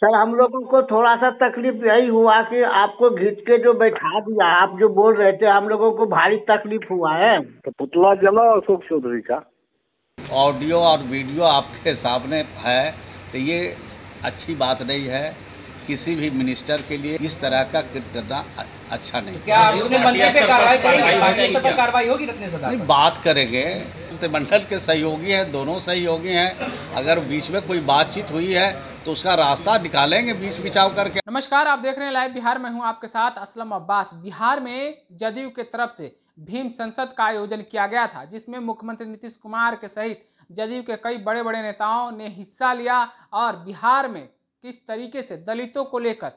Sir हम लोगों को थोड़ा सा तकलीफ यही हुआ कि आपको घिस के जो बैठा दिया, आप जो बोल रहे थे, हम लोगों को भारी तकलीफ हुआ है। तो पुतला जला अशोक चौधरी का ऑडियो और वीडियो आपके सामने है, तो ये अच्छी बात नहीं है। किसी भी मिनिस्टर के लिए इस तरह का कृत्य करना अच्छा नहीं। क्या आपने मंत्री पे कार्रवाई करेंगे? पार्टी स्तर पर कार्रवाई होगी रत्नेश सदा? नहीं, बात करेंगे। मंत्रिमंडल के सहयोगी हैं, दोनों सहयोगी हैं। अगर बीच में कोई बातचीत हुई है तो उसका रास्ता निकालेंगे बीच बिचाव करके। नमस्कार, आप देख रहे हैं लाइव बिहार में हूं आपके साथ असलम अब्बास। बिहार में जदयू के तरफ से भीम संसद का आयोजन किया गया था, जिसमें मुख्यमंत्री नीतीश कुमार के सहित जदयू के कई बड़े बड़े नेताओं ने हिस्सा लिया और बिहार में किस तरीके से दलितों को लेकर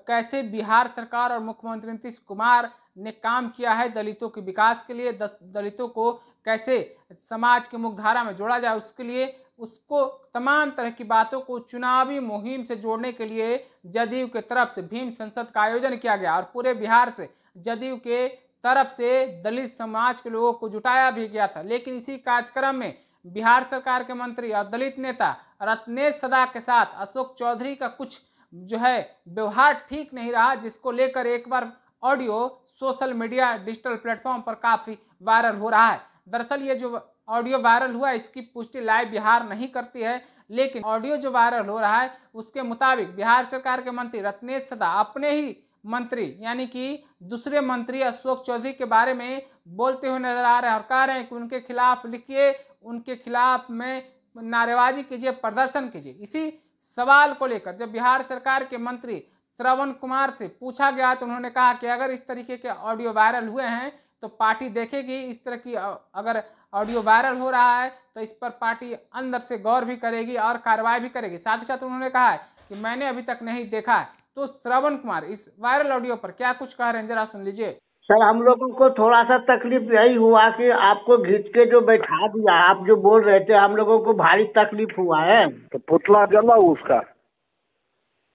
कैसे बिहार सरकार और मुख्यमंत्री नीतीश कुमार ने काम किया है दलितों के विकास के लिए, दलितों को कैसे समाज के मुख्यधारा में जोड़ा जाए उसके लिए, उसको तमाम तरह की बातों को चुनावी मुहिम से जोड़ने के लिए जदयू के तरफ से भीम संसद का आयोजन किया गया और पूरे बिहार से जदयू के तरफ से दलित समाज के लोगों को जुटाया भी गया था। लेकिन इसी कार्यक्रम में बिहार सरकार के मंत्री और दलित नेता रत्नेश सदा के साथ अशोक चौधरी का कुछ जो है व्यवहार ठीक नहीं रहा, जिसको लेकर एक बार audio social media digital platform पर काफ़ी वायरल हो रहा है। दरअसल ये जो ऑडियो वायरल हुआ इसकी पुष्टि लाइव बिहार नहीं करती है, लेकिन ऑडियो जो वायरल हो रहा है उसके मुताबिक बिहार सरकार के मंत्री रत्नेश सदा अपने ही मंत्री यानी कि दूसरे मंत्री अशोक चौधरी के बारे में बोलते हुए नजर आ रहे हैं और कह रहे हैं कि उनके खिलाफ लिखिए, उनके खिलाफ में नारेबाजी कीजिए, प्रदर्शन कीजिए। इसी सवाल को लेकर जब बिहार सरकार के मंत्री श्रवण कुमार से पूछा गया तो उन्होंने कहा कि अगर इस तरीके के ऑडियो वायरल हुए हैं तो पार्टी देखेगी। इस तरह की अगर ऑडियो वायरल हो रहा है तो इस पर पार्टी अंदर से गौर भी करेगी और कार्रवाई भी करेगी। साथ ही साथ उन्होंने कहा है कि मैंने अभी तक नहीं देखा है। तो श्रवण कुमार इस वायरल ऑडियो पर क्या कुछ कह रहे हैं, जरा सुन लीजिए। सर हम लोगों को थोड़ा सा तकलीफ यही हुआ कि आपको घिस के जो बैठा दिया, आप जो बोल रहे थे, हम लोगों को भारी तकलीफ हुआ है। तो पुतला जला उसका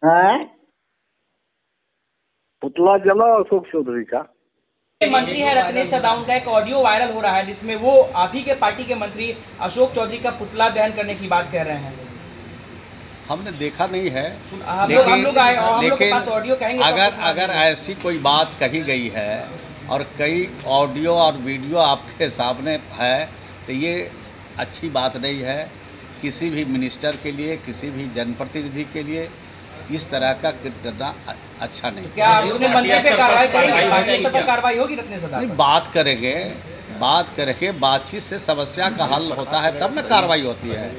है? पुतला जला अशोक चौधरी का मंत्री है रत्नेश सदा, उनका एक ऑडियो वायरल हो रहा है जिसमें वो आप ही के पार्टी के मंत्री अशोक चौधरी का पुतला दहन करने की बात कह रहे हैं। हमने देखा नहीं है, लेकिन अगर ऐसी कोई बात कही गई है और कई ऑडियो और वीडियो आपके सामने है तो ये अच्छी बात नहीं है। किसी भी मिनिस्टर के लिए, किसी भी जनप्रतिनिधि के लिए इस तरह का कृत्य करना अच्छा नहीं। क्या आपने मंत्री पे कार्रवाई करेंगे? पार्टी स्तर पर कार्रवाई होगी रत्नेश सदा? नहीं, बात करेंगे। बातचीत से समस्या का हल होता है, तब न कार्रवाई होती है।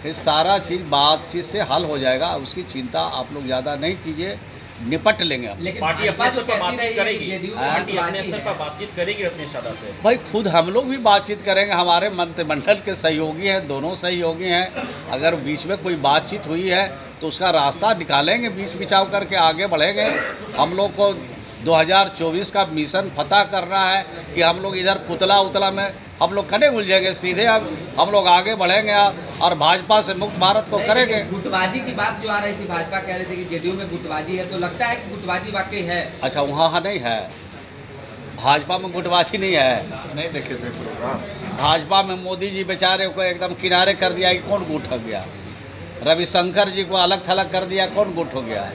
ये सारा चीज़ बातचीत से हल हो जाएगा, उसकी चिंता आप लोग ज़्यादा नहीं कीजिए, निपट लेंगे। लेकिन पार्टी अपने स्तर पर बातचीत करेगी, पार्टी अपने स्तर पर बातचीत करेगी रत्नेश सदा से। भाई खुद हम लोग भी बातचीत करेंगे, हमारे मंत्रिमंडल के सहयोगी हैं, दोनों सहयोगी हैं। अगर बीच में कोई बातचीत हुई है तो उसका रास्ता निकालेंगे, बीच बिचाव करके आगे बढ़ेंगे। हम लोग को 2024 का मिशन फतह करना है कि हम लोग इधर पुतला उतला में हम लोग कने उलझेंगे, सीधे अब हम लोग आगे बढ़ेंगे और भाजपा से मुक्त भारत को करेंगे। गुटबाजी की बात जो आ रही थी, भाजपा कह रही थी कि जेडीयू में गुटबाजी है, तो लगता है कि गुटबाजी वाकई है? अच्छा, वहाँ नहीं है, भाजपा में गुटबाजी नहीं है। नहीं देखे थे प्रोग्राम। भाजपा में मोदी जी बेचारे को एकदम किनारे कर दिया कि कौन गुट हो गया, रविशंकर जी को अलग थलग कर दिया, कौन गुट हो गया।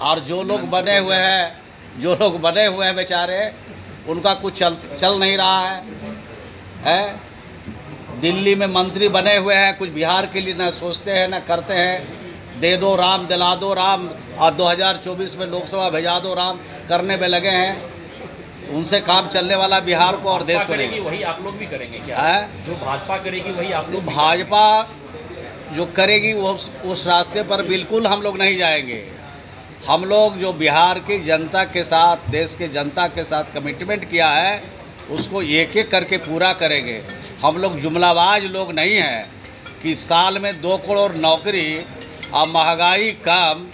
और जो लोग बने हुए हैं बेचारे, उनका कुछ चल नहीं रहा है। दिल्ली में मंत्री बने हुए हैं, कुछ बिहार के लिए ना सोचते हैं ना करते हैं। दे दो राम, दिला दो राम, और 2024 में लोकसभा भेजा दो राम करने में लगे हैं। उनसे काम चलने वाला बिहार को और देश को करेगी, वही आप लोग भी करेंगे क्या? है जो भाजपा करेगी वही आप लोग? भाजपा जो करेगी वो उस रास्ते पर बिल्कुल हम लोग नहीं जाएंगे। हम लोग जो बिहार की जनता के साथ, देश के जनता के साथ कमिटमेंट किया है उसको एक एक करके पूरा करेंगे। हम लोग जुमलाबाज लोग नहीं हैं कि साल में 2 करोड़ नौकरी और महंगाई कम,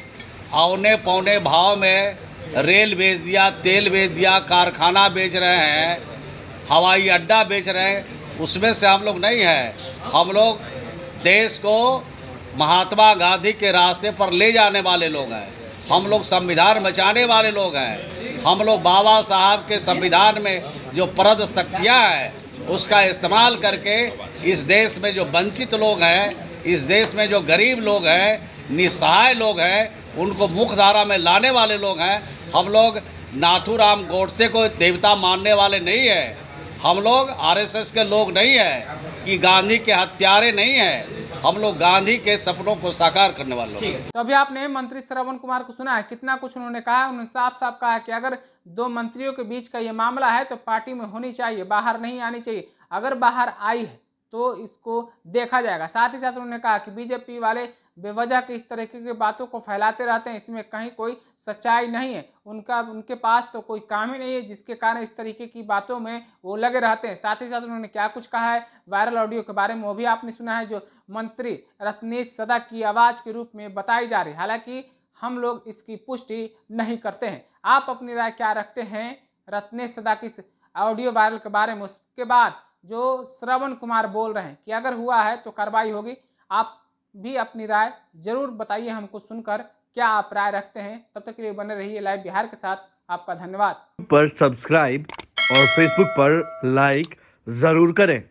औने पौने भाव में रेल बेच दिया, तेल बेच दिया, कारखाना बेच रहे हैं, हवाई अड्डा बेच रहे हैं, उसमें से हम लोग नहीं हैं। हम लोग देश को महात्मा गांधी के रास्ते पर ले जाने वाले लोग हैं। हम लोग संविधान बचाने वाले लोग हैं। हम लोग बाबा साहब के संविधान में जो प्रद शक्तियाँ हैं उसका इस्तेमाल करके इस देश में जो वंचित लोग हैं, इस देश में जो गरीब लोग हैं, निस्सहाय लोग हैं, उनको मुख्य धारा में लाने वाले लोग हैं। हम लोग नाथूराम गोडसे को देवता मानने वाले नहीं है, हम लोग आरएसएस के लोग नहीं है कि गांधी के हत्यारे नहीं है, हम लोग गांधी के सपनों को साकार करने वाले लोग हैं। तो अभी आपने मंत्री श्रवण कुमार को सुना है, कितना कुछ उन्होंने कहा। उन्होंने साफ साफ कहा कि अगर दो मंत्रियों के बीच का ये मामला है तो पार्टी में होनी चाहिए, बाहर नहीं आनी चाहिए। अगर बाहर आई है तो इसको देखा जाएगा। साथ ही साथ उन्होंने कहा कि बीजेपी वाले बेवजह के इस तरीके की बातों को फैलाते रहते हैं, इसमें कहीं कोई सच्चाई नहीं है। उनके पास तो कोई काम ही नहीं है जिसके कारण इस तरीके की बातों में वो लगे रहते हैं। साथ ही साथ उन्होंने क्या कुछ कहा है वायरल ऑडियो के बारे में वो भी आपने सुना है, जो मंत्री रत्नेश सदा की आवाज़ के रूप में बताई जा रही है। हालांकि हम लोग इसकी पुष्टि नहीं करते हैं। आप अपनी राय क्या रखते हैं रत्नेश सदा की ऑडियो वायरल के बारे में? उसके बाद जो श्रवण कुमार बोल रहे हैं कि अगर हुआ है तो कार्रवाई होगी, आप भी अपनी राय जरूर बताइए हमको सुनकर, क्या आप राय रखते हैं। तब तक के लिए बने रहिए लाइव बिहार के साथ। आपका धन्यवाद। पर सब्सक्राइब और फेसबुक पर लाइक जरूर करें।